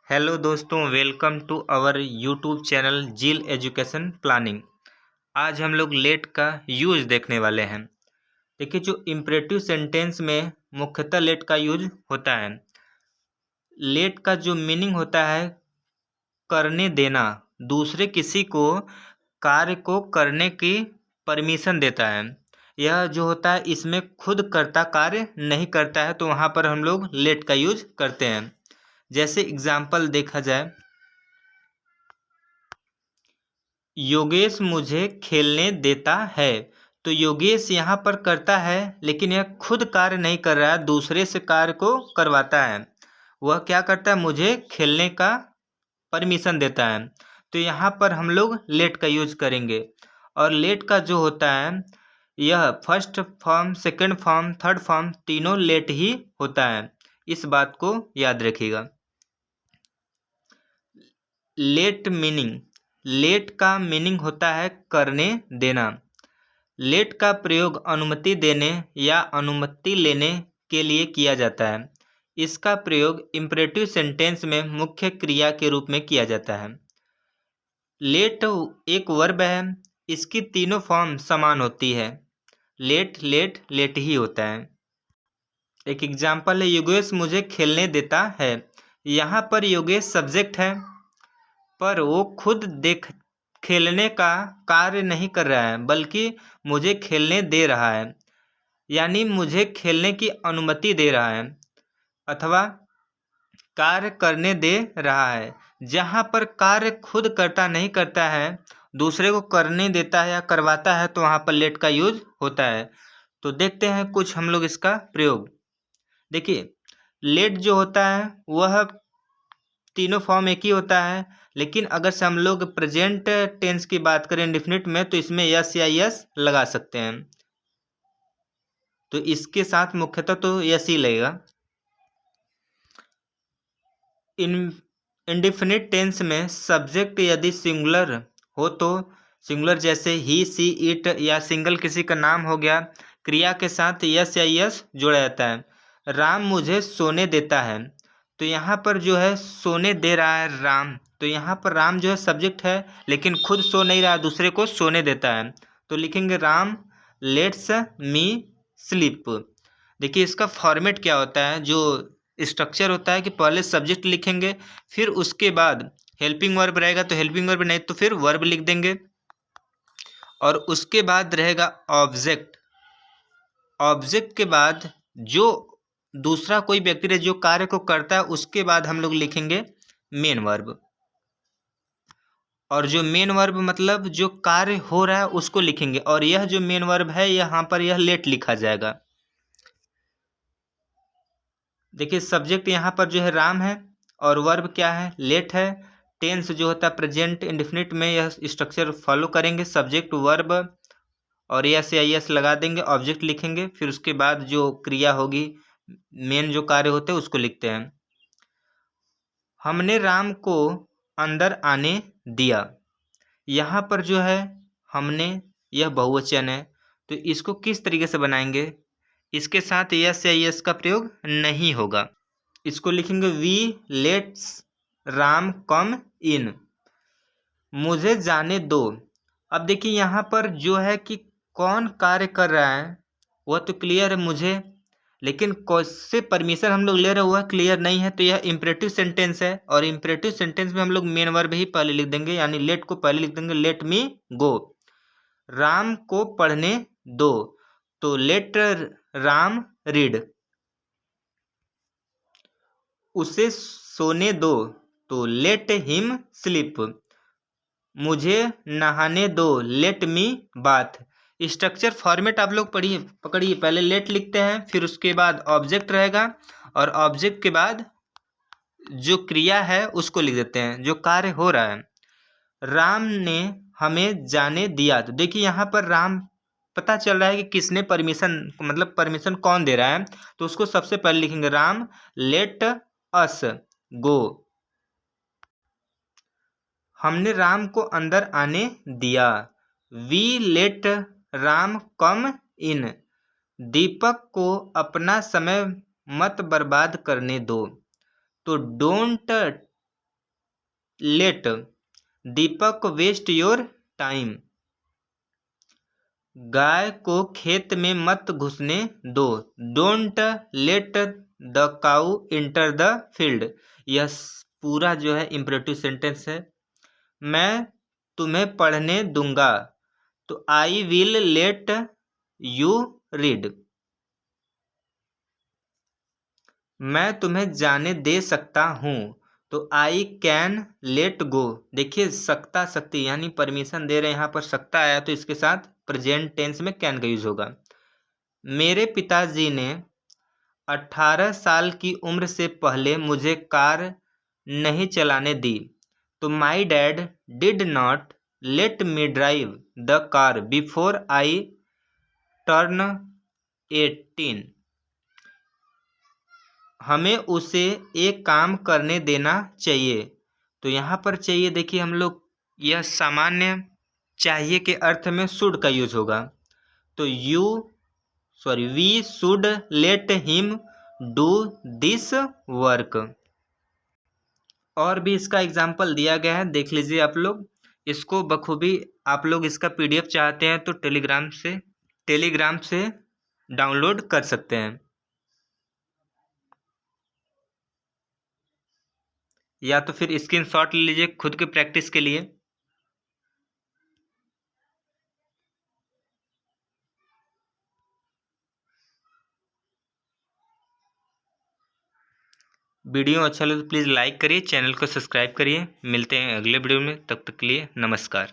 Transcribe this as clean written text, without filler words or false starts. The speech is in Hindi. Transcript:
हेलो दोस्तों, welcome to our YouTube channel Zeal Education Planning. आज हम लोग लेट का यूज देखने वाले हैं। देखिए, जो इम्परेटिव सेंटेंस में मुख्यतः लेट का यूज होता है। लेट का जो मीनिंग होता है करने देना, दूसरे किसी को कार्य को करने की परमिशन देता है। यह जो होता है इसमें खुद कर्ता कार्य नहीं करता है, तो वहाँ पर हम लोग लेट का यूज करते हैं। जैसे एग्जाम्पल देखा जाए, योगेश मुझे खेलने देता है। तो योगेश यहाँ पर करता है, लेकिन यह खुद कार्य नहीं कर रहा है, दूसरे से कार्य को करवाता है। वह क्या करता है, मुझे खेलने का परमिशन देता है। तो यहाँ पर हम लोग लेट का यूज करेंगे। और लेट का जो होता है, यह first form, second form, third form तीनों लेट ही होता है। इस बात को याद रखिएगा। लेट मीनिंग, लेट का मीनिंग होता है करने देना। लेट का प्रयोग अनुमति देने या अनुमति लेने के लिए किया जाता है। इसका प्रयोग इम्परेटिव सेंटेंस में मुख्य क्रिया के रूप में किया जाता है। लेट एक वर्ब है, इसकी तीनों फॉर्म समान होती है। लेट लेट लेट ही होता है। एक एग्जाम्पल है, योगेश मुझे खेलने देता है। यहाँ पर योगेश सब्जेक्ट है, पर वो खुद देख खेलने का कार्य नहीं कर रहा है, बल्कि मुझे खेलने दे रहा है, यानी मुझे खेलने की अनुमति दे रहा है अथवा कार्य करने दे रहा है। जहाँ पर कार्य खुद करता नहीं करता है, दूसरे को करने देता है या करवाता है, तो वहाँ पर लेट का यूज होता है। तो देखते हैं कुछ हम लोग इसका प्रयोग। देखिए, लेट जो होता है वह तीनों फॉर्म एक ही होता है, लेकिन अगर से हम लोग प्रेजेंट टेंस की बात करें इंडेफिनिट में, तो इसमें यस या यस लगा सकते हैं। तो इसके साथ मुख्यतः तो यस ही लगेगा। इन इंडेफिनिट टेंस में सब्जेक्ट यदि सिंगुलर हो तो सिंगुलर, जैसे ही, सी, इट, या सिंगल किसी का नाम हो गया, क्रिया के साथ यस या यस जोड़ा जाता है। राम मुझे सोने देता है। तो यहाँ पर जो है सोने दे रहा है राम, तो यहाँ पर राम जो है सब्जेक्ट है, लेकिन खुद सो नहीं रहा, दूसरे को सोने देता है। तो लिखेंगे राम लेट्स मी स्लीप। देखिए, इसका फॉर्मेट क्या होता है, जो स्ट्रक्चर होता है कि पहले सब्जेक्ट लिखेंगे, फिर उसके बाद हेल्पिंग वर्ब रहेगा तो हेल्पिंग वर्ब, नहीं तो फिर वर्ब लिख देंगे, और उसके बाद रहेगा ऑब्जेक्ट। ऑब्जेक्ट के बाद जो दूसरा कोई व्यक्ति रहे जो कार्य को करता है, उसके बाद हम लोग लिखेंगे मेन वर्ब। और जो मेन वर्ब मतलब जो कार्य हो रहा है उसको लिखेंगे, और यह जो मेन वर्ब है यहाँ पर यह लेट लिखा जाएगा। देखिए, सब्जेक्ट यहाँ पर जो है राम है, और वर्ब क्या है, लेट है। टेंस जो होता है प्रेजेंट इंडेफिनिट में यह स्ट्रक्चर फॉलो करेंगे, सब्जेक्ट वर्ब और यस या यस लगा देंगे, ऑब्जेक्ट लिखेंगे, फिर उसके बाद जो क्रिया होगी, मेन जो कार्य होते हैं उसको लिखते हैं। हमने राम को अंदर आने दिया। यहाँ पर जो है हमने, यह बहुवचन है, तो इसको किस तरीके से बनाएंगे, इसके साथ यस या यस का प्रयोग नहीं होगा। इसको लिखेंगे वी लेट्स राम कम इन। मुझे जाने दो। अब देखिए यहाँ पर जो है कि कौन कार्य कर रहा है वह तो क्लियर है मुझे, लेकिन कैसे परमिशन हम लोग ले रहे हैं वह क्लियर नहीं है। तो यह इम्परेटिव सेंटेंस है, और इम्परेटिव सेंटेंस में हम लोग मेन वर्ब ही पहले लिख देंगे, यानी लेट को पहले लिख देंगे, लेट मी गो। राम को पढ़ने दो, तो लेट राम रीड। उसे सोने दो, तो लेट हिम स्लीप। मुझे नहाने दो, let me bath. Structure format आप लोग पढ़िए, पकड़िए, पहले लेट लिखते हैं, फिर उसके बाद ऑब्जेक्ट रहेगा, और ऑब्जेक्ट के बाद जो क्रिया है उसको लिख देते हैं, जो कार्य हो रहा है। राम ने हमें जाने दिया। तो देखिए यहाँ पर राम पता चल रहा है कि किसने परमिशन, मतलब परमिशन कौन दे रहा है, तो उसको सबसे पहले लिखेंगे राम लेट अस गो। हमने राम को अंदर आने दिया। We let Ram come in. Deepak को अपना समय मत बर्बाद करने दो। तो don't let Deepak waste your time. गाय को खेत में मत घुसने दो, don't let the cow enter the field. यह पूरा जो है इम्परेटिव सेंटेंस है। मैं तुम्हें पढ़ने दूंगा, तो I will let you read. मैं तुम्हें जाने दे सकता हूँ, तो आई कैन लेट गो। देखिए सकता सकती यानी परमिशन दे रहे हैं, यहाँ पर सकता आया तो इसके साथ प्रेजेंट टेंस में कैन का यूज होगा। मेरे पिताजी ने 18 साल की उम्र से पहले मुझे कार नहीं चलाने दी, तो my dad did not let me drive the car before I turn 18। हमें उसे एक काम करने देना चाहिए। तो यहाँ पर चाहिए देखिए हम लोग, यह सामान्य चाहिए के अर्थ में शुड का यूज होगा। तो we should let him do this work. और भी इसका एग्जाम्पल दिया गया है, देख लीजिए आप लोग इसको बखूबी। आप लोग इसका पीडीएफ चाहते हैं तो टेलीग्राम से डाउनलोड कर सकते हैं, या तो फिर स्क्रीनशॉट ले लीजिए खुद के प्रैक्टिस के लिए। वीडियो अच्छा लगे तो प्लीज़ लाइक करिए, चैनल को सब्सक्राइब करिए। मिलते हैं अगले वीडियो में, तब तक के लिए नमस्कार।